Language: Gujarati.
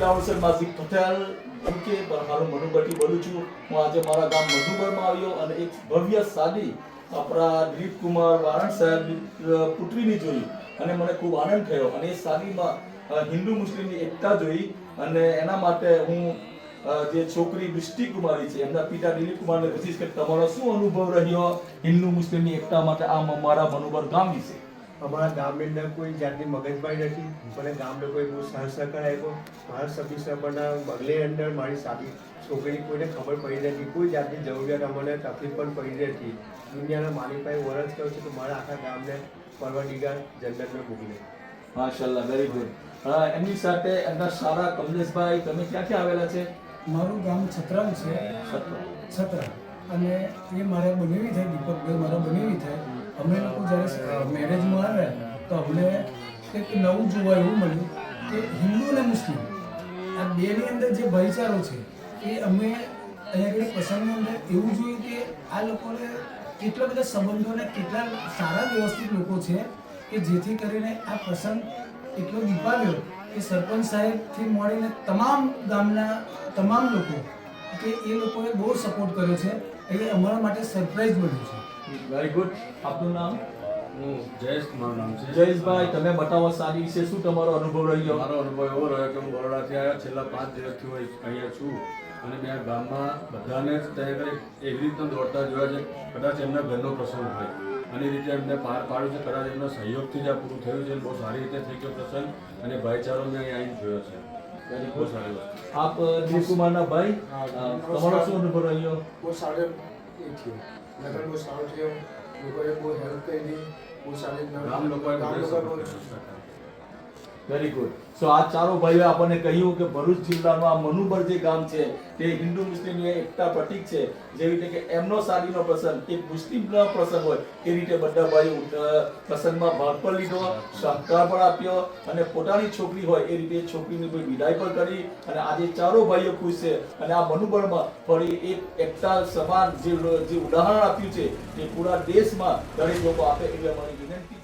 રાવસર માઝી પટેલ કે પણ મારું મનુબટી બોલું છું. હું આજે મારા ગામ મધુબરમાં આવ્યો અને એક ભવ્ય સાદી આપણા દિલીપ કુમાર વાણંદ સાહેબ પુત્રીની જોઈ અને મને ખૂબ આનંદ થયો અને એ સાદીમાં હિન્દુ મુસ્લિમની એકતા જોઈ અને એના માટે હું જે છોકરી દૃષ્ટિ કુમારી છે એમના પિતા દિલીપ કુમારને પૂછીશ કે તમારો શું અનુભવ રહ્યો હિન્દુ મુસ્લિમની એકતા માટે આ મારા મનુબર ગામ વિશે. અમારા ગામની અંદર કોઈ જાતની મગજમારી નથી. મને ગામ લોકોએ બહુ સહકાર આપ્યો. મારા સભ્ય સભાના બગલે અંદર મારી સાદી છોકરી કોઈને ખબર પડી નથી. કોઈ જાતની જરૂરિયાત અમને તકલીફ પણ પડી નથી. દુનિયાના માલિક પાસે વરસ કહ્યું છે કે મારા આખા ગામને પરવરદિગાર જન્નતમાં મોકલે. માશાલ્લાહ, વેરી ગુડ. એમની સાથે એમના સારા કમલેશભાઈ, તમે ક્યાંથી આવેલા છે? મારું ગામ છત્રાલ છે. છત્રા અને એ મારા બનેવી થાય, દીપકભાઈ મારા બનેવી થાય. અમે લોકો જ્યારે મેરેજમાં આવ્યા તો અમને કંઈક નવું જોવા એવું મળ્યું કે હિન્દુ અને મુસ્લિમ આ બેની અંદર જે ભાઈચારો છે એ અમે અહીંયા આગળ પ્રસંગની અંદર એવું જોયું કે આ લોકોને કેટલા બધા સંબંધોને કેટલા સારા વ્યવસ્થિત લોકો છે કે જેથી કરીને આ પ્રસંગ એટલો દીપાવ્યો કે સરપંચ સાહેબથી મળીને તમામ ગામના તમામ લોકો કે એ લોકોએ બહુ સપોર્ટ કર્યો છે. એ અમારા માટે સરપ્રાઈઝ બન્યું છે. Very good. આપનું નામ? હું જયેશ, મારું નામ છે. જયેશભાઈ, તમે બતાવો સાદી વિશે શું તમારો અનુભવ રહ્યો? મારો અનુભવ એવો રહ્યો કે હું બરોડાથી આવ્યા છેલ્લા 5 દિવસથી હું અહીંયા છું અને મેં આ ગામમાં બધાને જ ત્યાં આગળ એવી રીતના દોડતા જોયા છે. કદાચ એમના ઘરનો પ્રસંગ હોય અને એ રીતે એમને પાર પાડ્યું છે. કદાચ એમના સહયોગથી જ આ પૂરું થયું છે. બહુ સારી રીતે થઈ ગયો પ્રસંગ અને ભાઈચારો મેં અહીંયા આવીને જોયો છે. બહુ સારી વસ્તુ. આપ દિલીપ કુમારના ભાઈ, તમારો શું અનુભવ રહ્યો? બહુ સારો એ થયો. લગ્ન બહુ સારો થયો. લોકોએ બહુ હેલ્પ કરી. બહુ સારી ગામ લોકોએ ગામ બધે લોકોએ support કર્યો. Very good. સો આ ચારો ભાઈઓ આપણને કહ્યું કે ભરૂચ જિલ્લાનું આ મનુબર જે ગામ છે તે હિન્દુ મુસ્લિમની એકતા પ્રતીક છે. જેવી રીતે કે એમનો સાદીનો પ્રસંગ એક મુસ્લિમનો પ્રસંગ હોય એ રીતે બધા ભાઈઓ પ્રસંગમાં ભાગ પણ લીધો, સહકાર પણ આપ્યો અને પોતાની છોકરી હોય એ રીતે છોકરીની કોઈ વિદાય પણ કરી અને આજે ચારો ભાઈઓ ખુશ છે અને આ મનુબરમાં ફરી એક એકતા સમાન જે ઉદાહરણ આપ્યું છે એ પૂરા દેશમાં દરેક લોકો આપે એટલે અમારી વિનંતી